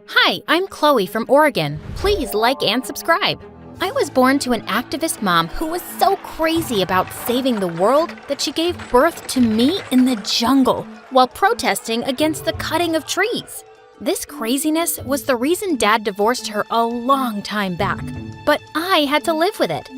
Hi, I'm Chloe from Oregon. Please like and subscribe. I was born to an activist mom who was so crazy about saving the world that she gave birth to me in the jungle while protesting against the cutting of trees. This craziness was the reason Dad divorced her a long time back, but I had to live with it.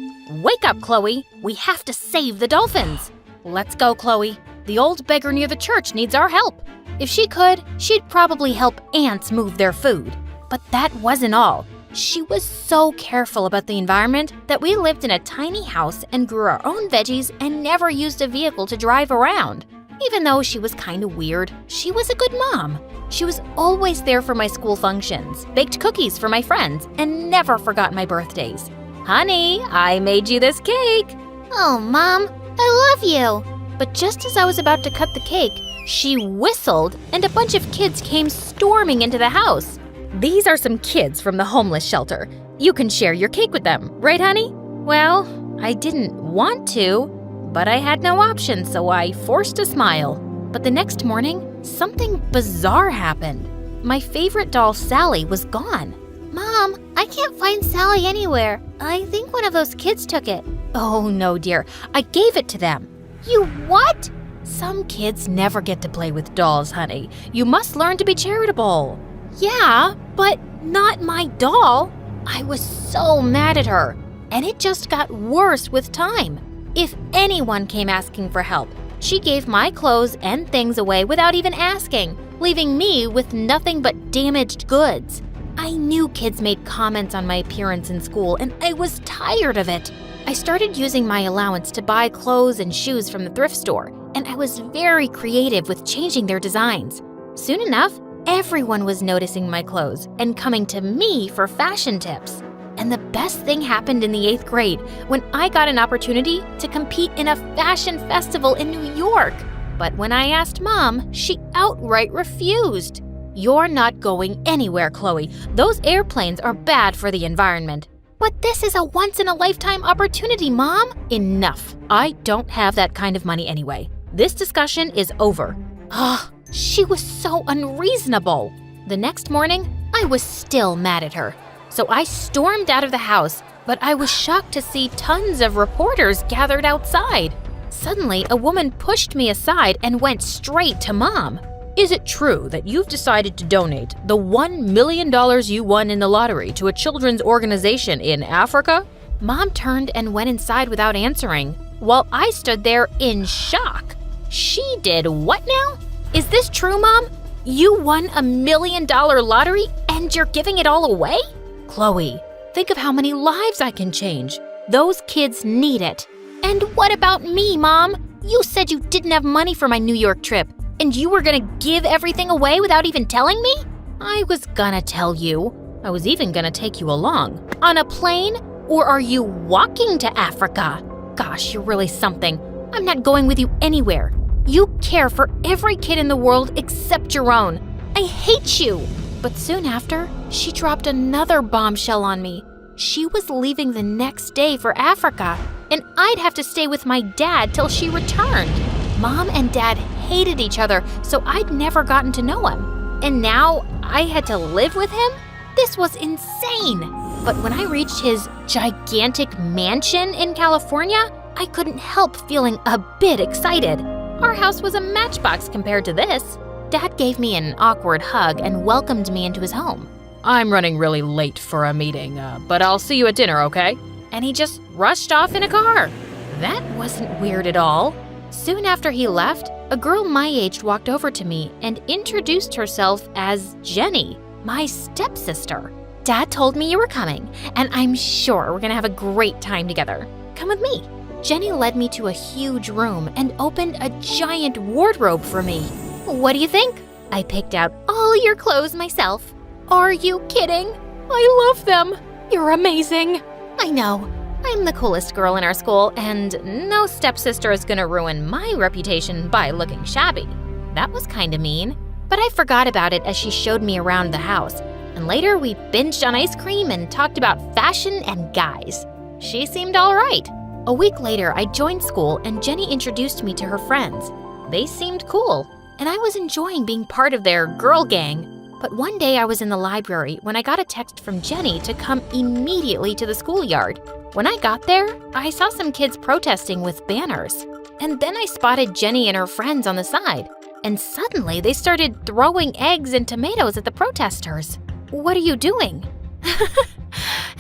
Wake up, Chloe. We have to save the dolphins. Let's go, Chloe. The old beggar near the church needs our help. If she could, she'd probably help ants move their food. But that wasn't all. She was so careful about the environment that we lived in a tiny house and grew our own veggies and never used a vehicle to drive around. Even though she was kind of weird, she was a good mom. She was always there for my school functions, baked cookies for my friends, and never forgot my birthdays. Honey, I made you this cake. Oh, Mom, I love you. But just as I was about to cut the cake, she whistled and a bunch of kids came storming into the house. These are some kids from the homeless shelter. You can share your cake with them, right, honey? Well, I didn't want to, but I had no option, so I forced a smile. But the next morning, something bizarre happened. My favorite doll, Sally, was gone. Mom, I can't find Sally anywhere. I think one of those kids took it. Oh, no, dear. I gave it to them. You what? Some kids never get to play with dolls, honey. You must learn to be charitable. Yeah, But not my doll. I was so mad at her, and it just got worse with time. If anyone came asking for help, she gave my clothes and things away without even asking, leaving me with nothing but damaged goods. I knew kids made comments on my appearance in school, and I was tired of it. I started using my allowance to buy clothes and shoes from the thrift store, and I was very creative with changing their designs. Soon enough, everyone was noticing my clothes and coming to me for fashion tips. And the best thing happened in the 8th grade when I got an opportunity to compete in a fashion festival in New York. But when I asked Mom, she outright refused. You're not going anywhere, Chloe. Those airplanes are bad for the environment. But this is a once-in-a-lifetime opportunity, Mom. Enough. I don't have that kind of money anyway. This discussion is over. She was so unreasonable. The next morning, I was still mad at her. So I stormed out of the house, but I was shocked to see tons of reporters gathered outside. Suddenly, a woman pushed me aside and went straight to Mom. Is it true that you've decided to donate the $1 million you won in the lottery to a children's organization in Africa? Mom turned and went inside without answering, while I stood there in shock. She did what now? Is this true, Mom? You won $1 million lottery and you're giving it all away? Chloe, think of how many lives I can change. Those kids need it. And what about me, Mom? You said you didn't have money for my New York trip, and you were gonna give everything away without even telling me? I was gonna tell you. I was even gonna take you along. On a plane? Or are you walking to Africa? Gosh, you're really something. I'm not going with you anywhere. You care for every kid in the world except your own. I hate you! But soon after, she dropped another bombshell on me. She was leaving the next day for Africa, and I'd have to stay with my dad till she returned. Mom and Dad hated each other, so I'd never gotten to know him. And now I had to live with him? This was insane! But when I reached his gigantic mansion in California, I couldn't help feeling a bit excited. Our house was a matchbox compared to this. Dad gave me an awkward hug and welcomed me into his home. I'm running really late for a meeting, but I'll see you at dinner, okay? And he just rushed off in a car. That wasn't weird at all. Soon after he left, a girl my age walked over to me and introduced herself as Jenny, my stepsister. Dad told me you were coming, and I'm sure we're gonna have a great time together. Come with me. Jenny led me to a huge room and opened a giant wardrobe for me. What do you think? I picked out all your clothes myself. Are you kidding? I love them. You're amazing. I know. I'm the coolest girl in our school, and no stepsister is gonna ruin my reputation by looking shabby. That was kinda mean, but I forgot about it as she showed me around the house. And later we binged on ice cream and talked about fashion and guys. She seemed all right. A week later, I joined school and Jenny introduced me to her friends. They seemed cool, and I was enjoying being part of their girl gang. But one day I was in the library when I got a text from Jenny to come immediately to the schoolyard. When I got there, I saw some kids protesting with banners. And then I spotted Jenny and her friends on the side. And suddenly they started throwing eggs and tomatoes at the protesters. What are you doing?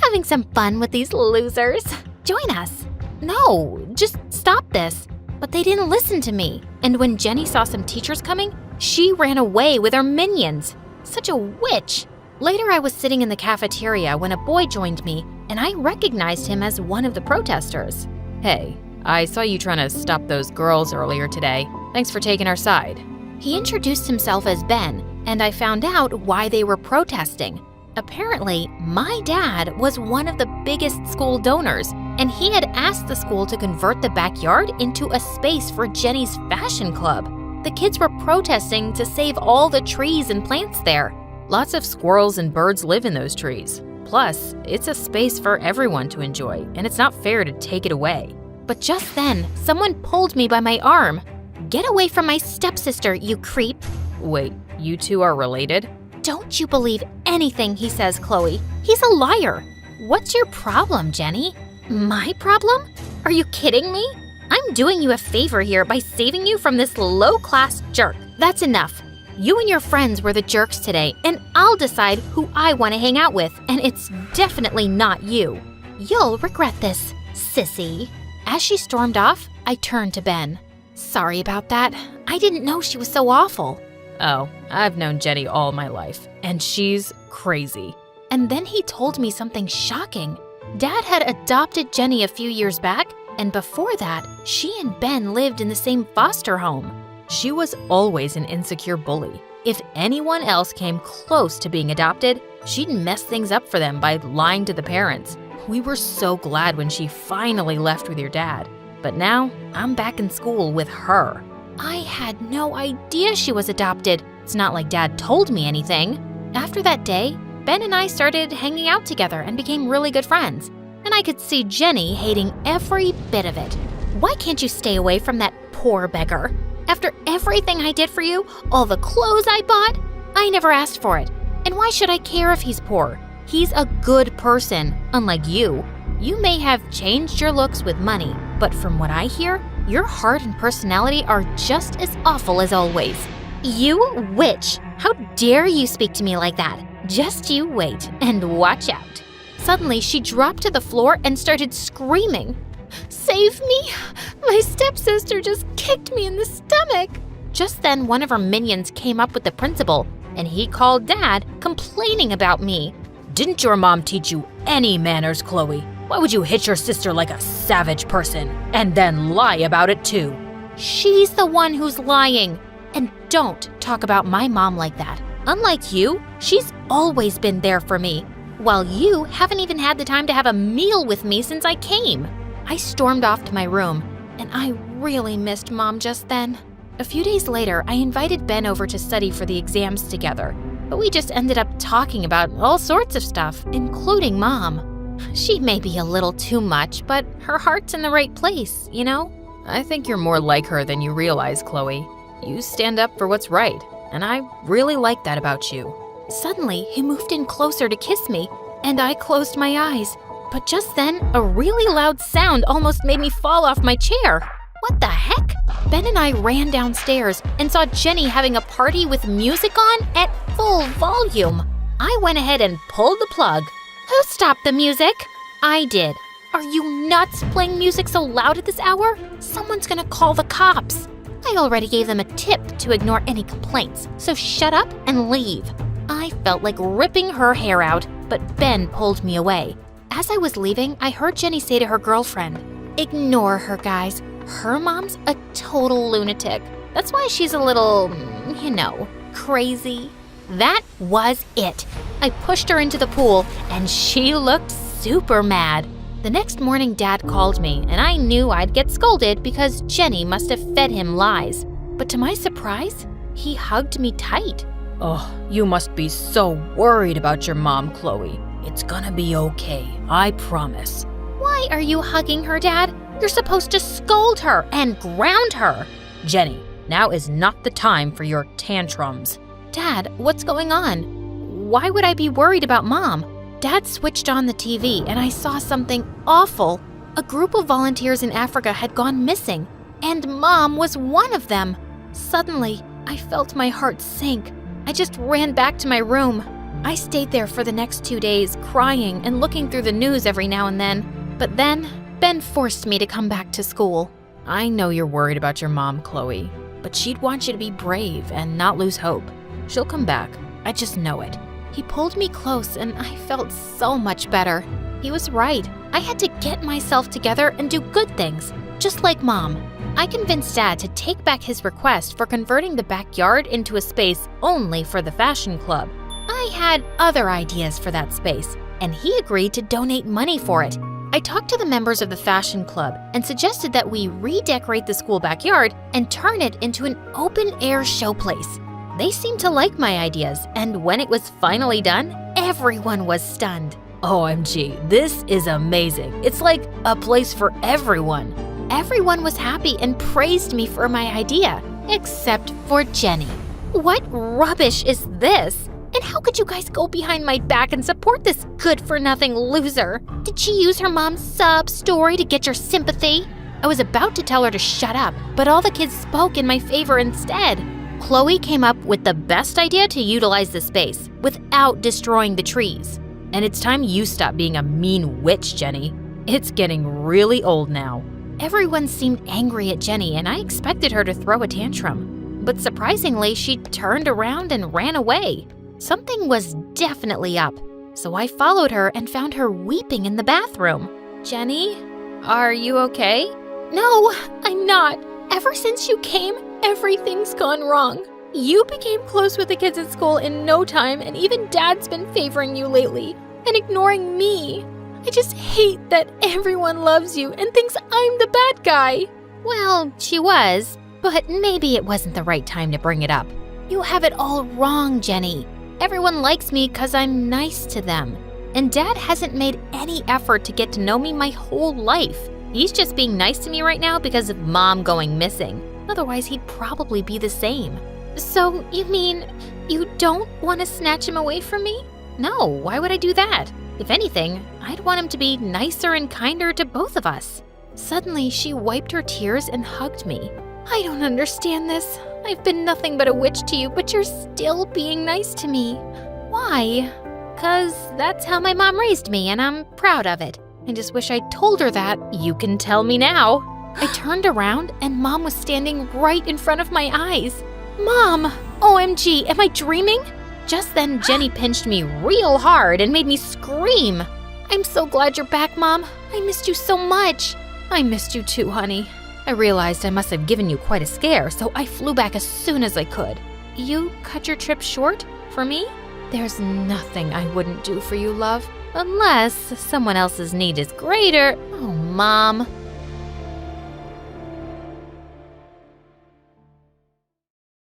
Having some fun with these losers. Join us. No, just stop this. But they didn't listen to me. And when Jenny saw some teachers coming, she ran away with her minions. Such a witch. Later, I was sitting in the cafeteria when a boy joined me, and I recognized him as one of the protesters. Hey, I saw you trying to stop those girls earlier today. Thanks for taking our side. He introduced himself as Ben, and I found out why they were protesting. Apparently, my dad was one of the biggest school donors, and he had asked the school to convert the backyard into a space for Jenny's fashion club. The kids were protesting to save all the trees and plants there. Lots of squirrels and birds live in those trees. Plus, it's a space for everyone to enjoy, and it's not fair to take it away. But just then, someone pulled me by my arm. Get away from my stepsister, you creep. Wait, you two are related? Don't you believe anything he says, Chloe. He's a liar. What's your problem, Jenny? My problem? Are you kidding me? I'm doing you a favor here by saving you from this low-class jerk. That's enough. You and your friends were the jerks today, and I'll decide who I want to hang out with, and it's definitely not you. You'll regret this, sissy. As she stormed off, I turned to Ben. Sorry about that. I didn't know she was so awful. Oh, I've known Jenny all my life, and she's crazy. And then he told me something shocking. Dad had adopted Jenny a few years back, and before that, she and Ben lived in the same foster home. She was always an insecure bully. If anyone else came close to being adopted, she'd mess things up for them by lying to the parents. We were so glad when she finally left with your dad. But now, I'm back in school with her. I had no idea she was adopted. It's not like Dad told me anything. After that day, Ben and I started hanging out together and became really good friends. And I could see Jenny hating every bit of it. Why can't you stay away from that poor beggar? After everything I did for you, all the clothes I bought, I never asked for it. And why should I care if he's poor? He's a good person, unlike you. You may have changed your looks with money, but from what I hear, your heart and personality are just as awful as always. You witch! How dare you speak to me like that? Just you wait and watch out. Suddenly, she dropped to the floor and started screaming. Save me! My stepsister just kicked me in the stomach. Just then, one of her minions came up with the principal, and he called Dad, complaining about me. Didn't your mom teach you any manners, Chloe? Why would you hit your sister like a savage person, and then lie about it too? She's the one who's lying. And don't talk about my mom like that. Unlike you, she's always been there for me, while you haven't even had the time to have a meal with me since I came. I stormed off to my room, and I really missed Mom just then. A few days later, I invited Ben over to study for the exams together, but we just ended up talking about all sorts of stuff, including Mom. She may be a little too much, but her heart's in the right place, you know? I think you're more like her than you realize, Chloe. You stand up for what's right, and I really like that about you. Suddenly, he moved in closer to kiss me, and I closed my eyes. But just then, a really loud sound almost made me fall off my chair. What the heck? Ben and I ran downstairs and saw Jenny having a party with music on at full volume. I went ahead and pulled the plug. Who stopped the music? I did. Are you nuts playing music so loud at this hour? Someone's gonna call the cops. I already gave them a tip to ignore any complaints, so shut up and leave. I felt like ripping her hair out, but Ben pulled me away. As I was leaving, I heard Jenny say to her girlfriend, "Ignore her, guys. Her mom's a total lunatic. That's why she's a little, crazy." That was it. I pushed her into the pool, and she looked super mad. The next morning, Dad called me, and I knew I'd get scolded because Jenny must have fed him lies. But to my surprise, he hugged me tight. "Oh, you must be so worried about your mom, Chloe. It's gonna be okay, I promise." Why are you hugging her, Dad? You're supposed to scold her and ground her. "Jenny, now is not the time for your tantrums." Dad, what's going on? Why would I be worried about Mom? Dad switched on the TV and I saw something awful. A group of volunteers in Africa had gone missing, and Mom was one of them. Suddenly, I felt my heart sink. I just ran back to my room. I stayed there for the next 2 days, crying and looking through the news every now and then. But then, Ben forced me to come back to school. I know you're worried about your mom, Chloe, but she'd want you to be brave and not lose hope. She'll come back. I just know it. He pulled me close and I felt so much better. He was right. I had to get myself together and do good things, just like Mom. I convinced Dad to take back his request for converting the backyard into a space only for the fashion club. I had other ideas for that space, and he agreed to donate money for it. I talked to the members of the fashion club and suggested that we redecorate the school backyard and turn it into an open-air showplace. They seemed to like my ideas, and when it was finally done, everyone was stunned. OMG, this is amazing. It's like a place for everyone. Everyone was happy and praised me for my idea, except for Jenny. What rubbish is this? And how could you guys go behind my back and support this good-for-nothing loser? Did she use her mom's sub story to get your sympathy? I was about to tell her to shut up, but all the kids spoke in my favor instead. Chloe came up with the best idea to utilize the space without destroying the trees. And it's time you stop being a mean witch, Jenny. It's getting really old now. Everyone seemed angry at Jenny, and I expected her to throw a tantrum. But surprisingly, she turned around and ran away. Something was definitely up, so I followed her and found her weeping in the bathroom. Jenny, are you okay? No, I'm not. Ever since you came, everything's gone wrong. You became close with the kids at school in no time, and even Dad's been favoring you lately and ignoring me. I just hate that everyone loves you and thinks I'm the bad guy. Well, she was, but maybe it wasn't the right time to bring it up. You have it all wrong, Jenny. Everyone likes me because I'm nice to them. And Dad hasn't made any effort to get to know me my whole life. He's just being nice to me right now because of Mom going missing. Otherwise, he'd probably be the same. So, you mean you don't want to snatch him away from me? No, why would I do that? If anything, I'd want him to be nicer and kinder to both of us. Suddenly, she wiped her tears and hugged me. I don't understand this. I've been nothing but a witch to you, but you're still being nice to me. Why? 'Cause that's how my mom raised me, and I'm proud of it. I just wish I told her that. You can tell me now. I turned around, and Mom was standing right in front of my eyes. Mom! OMG, am I dreaming? Just then, Jenny pinched me real hard and made me scream. I'm so glad you're back, Mom. I missed you so much. I missed you too, honey. I realized I must have given you quite a scare, so I flew back as soon as I could. You cut your trip short for me? There's nothing I wouldn't do for you, love. Unless someone else's need is greater. Oh, Mom.